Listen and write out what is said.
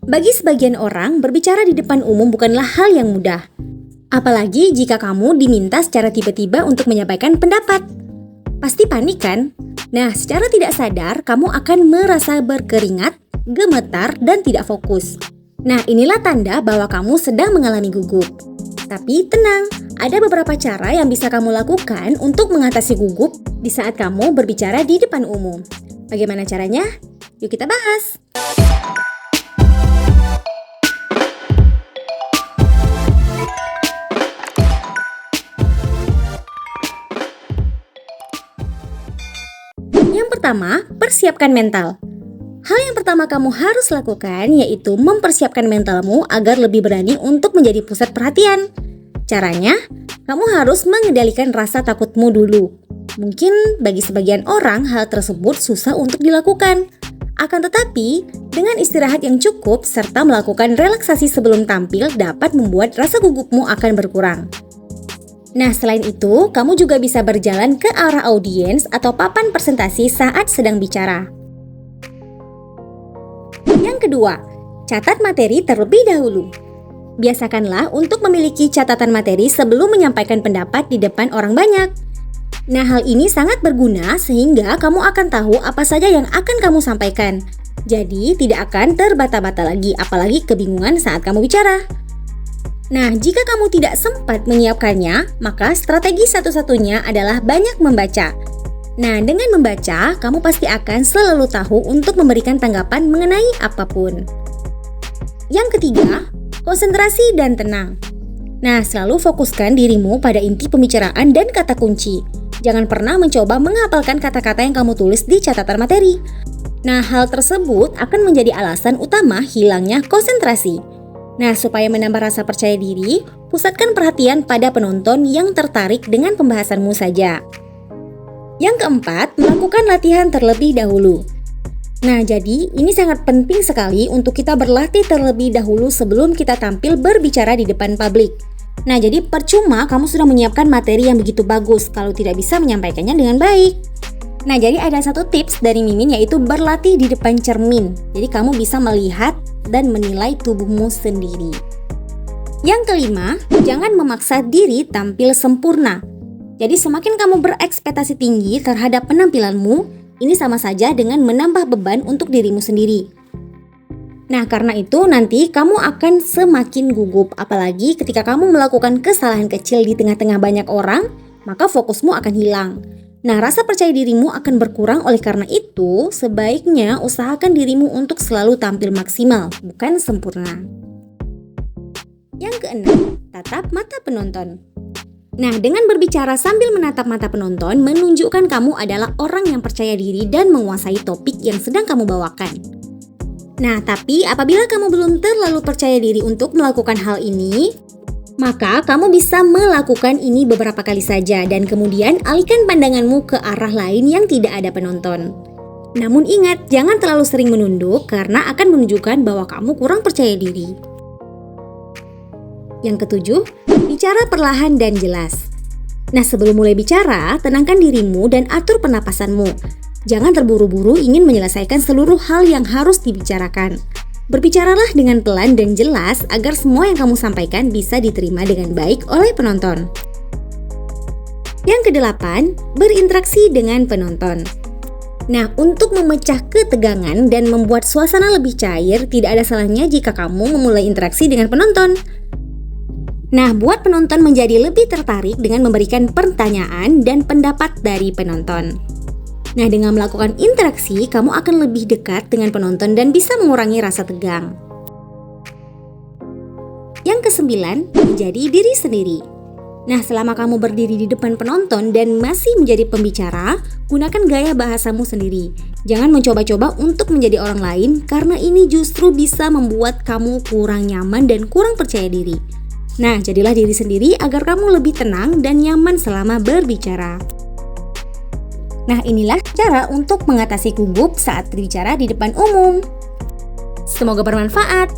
Bagi sebagian orang, berbicara di depan umum bukanlah hal yang mudah. Apalagi jika kamu diminta secara tiba-tiba untuk menyampaikan pendapat. Pasti panik kan? Nah, secara tidak sadar, kamu akan merasa berkeringat, gemetar, dan tidak fokus. Nah, inilah tanda bahwa kamu sedang mengalami gugup. Tapi tenang, ada beberapa cara yang bisa kamu lakukan untuk mengatasi gugup di saat kamu berbicara di depan umum. Bagaimana caranya? Yuk kita bahas! Yang pertama, persiapkan mental. Hal yang pertama kamu harus lakukan yaitu mempersiapkan mentalmu agar lebih berani untuk menjadi pusat perhatian. Caranya, kamu harus mengendalikan rasa takutmu dulu. Mungkin bagi sebagian orang hal tersebut susah untuk dilakukan. Akan tetapi, dengan istirahat yang cukup serta melakukan relaksasi sebelum tampil dapat membuat rasa gugupmu akan berkurang. Nah, selain itu, kamu juga bisa berjalan ke arah audiens atau papan presentasi saat sedang bicara. Yang kedua, catat materi terlebih dahulu. Biasakanlah untuk memiliki catatan materi sebelum menyampaikan pendapat di depan orang banyak. Nah, hal ini sangat berguna sehingga kamu akan tahu apa saja yang akan kamu sampaikan. Jadi, tidak akan terbata-bata lagi, apalagi kebingungan saat kamu bicara. Nah, jika kamu tidak sempat menyiapkannya, maka strategi satu-satunya adalah banyak membaca. Nah, dengan membaca, kamu pasti akan selalu tahu untuk memberikan tanggapan mengenai apapun. Yang ketiga, konsentrasi dan tenang. Nah, selalu fokuskan dirimu pada inti pembicaraan dan kata kunci. Jangan pernah mencoba menghafalkan kata-kata yang kamu tulis di catatan materi. Nah, hal tersebut akan menjadi alasan utama hilangnya konsentrasi. Nah, supaya menambah rasa percaya diri, pusatkan perhatian pada penonton yang tertarik dengan pembahasanmu saja. Yang keempat, melakukan latihan terlebih dahulu. Nah, jadi ini sangat penting sekali untuk kita berlatih terlebih dahulu sebelum kita tampil berbicara di depan publik. Nah, jadi percuma kamu sudah menyiapkan materi yang begitu bagus kalau tidak bisa menyampaikannya dengan baik. Nah, jadi ada satu tips dari Mimin yaitu berlatih di depan cermin. Jadi kamu bisa melihat dan menilai tubuhmu sendiri. Yang kelima, jangan memaksa diri tampil sempurna. Jadi semakin kamu berekspektasi tinggi terhadap penampilanmu, ini sama saja dengan menambah beban untuk dirimu sendiri. Nah, karena itu nanti kamu akan semakin gugup, apalagi ketika kamu melakukan kesalahan kecil di tengah-tengah banyak orang, maka fokusmu akan hilang. Nah, rasa percaya dirimu akan berkurang. Oleh karena itu, sebaiknya usahakan dirimu untuk selalu tampil maksimal, bukan sempurna. Yang keenam, tatap mata penonton. Nah, dengan berbicara sambil menatap mata penonton, menunjukkan kamu adalah orang yang percaya diri dan menguasai topik yang sedang kamu bawakan. Nah, tapi apabila kamu belum terlalu percaya diri untuk melakukan hal ini, maka kamu bisa melakukan ini beberapa kali saja dan kemudian alihkan pandanganmu ke arah lain yang tidak ada penonton. Namun ingat, jangan terlalu sering menunduk karena akan menunjukkan bahwa kamu kurang percaya diri. Yang ketujuh, bicara perlahan dan jelas. Nah, sebelum mulai bicara, tenangkan dirimu dan atur pernapasanmu. Jangan terburu-buru ingin menyelesaikan seluruh hal yang harus dibicarakan. Berbicaralah dengan pelan dan jelas agar semua yang kamu sampaikan bisa diterima dengan baik oleh penonton. Yang kedelapan, berinteraksi dengan penonton. Nah, untuk memecah ketegangan dan membuat suasana lebih cair, tidak ada salahnya jika kamu memulai interaksi dengan penonton. Nah, buat penonton menjadi lebih tertarik dengan memberikan pertanyaan dan pendapat dari penonton. Nah, dengan melakukan interaksi, kamu akan lebih dekat dengan penonton dan bisa mengurangi rasa tegang. Yang kesembilan, menjadi diri sendiri. Nah, selama kamu berdiri di depan penonton dan masih menjadi pembicara, gunakan gaya bahasamu sendiri. Jangan mencoba-coba untuk menjadi orang lain, karena ini justru bisa membuat kamu kurang nyaman dan kurang percaya diri. Nah, jadilah diri sendiri agar kamu lebih tenang dan nyaman selama berbicara. Nah, inilah cara untuk mengatasi gugup saat berbicara di depan umum. Semoga bermanfaat.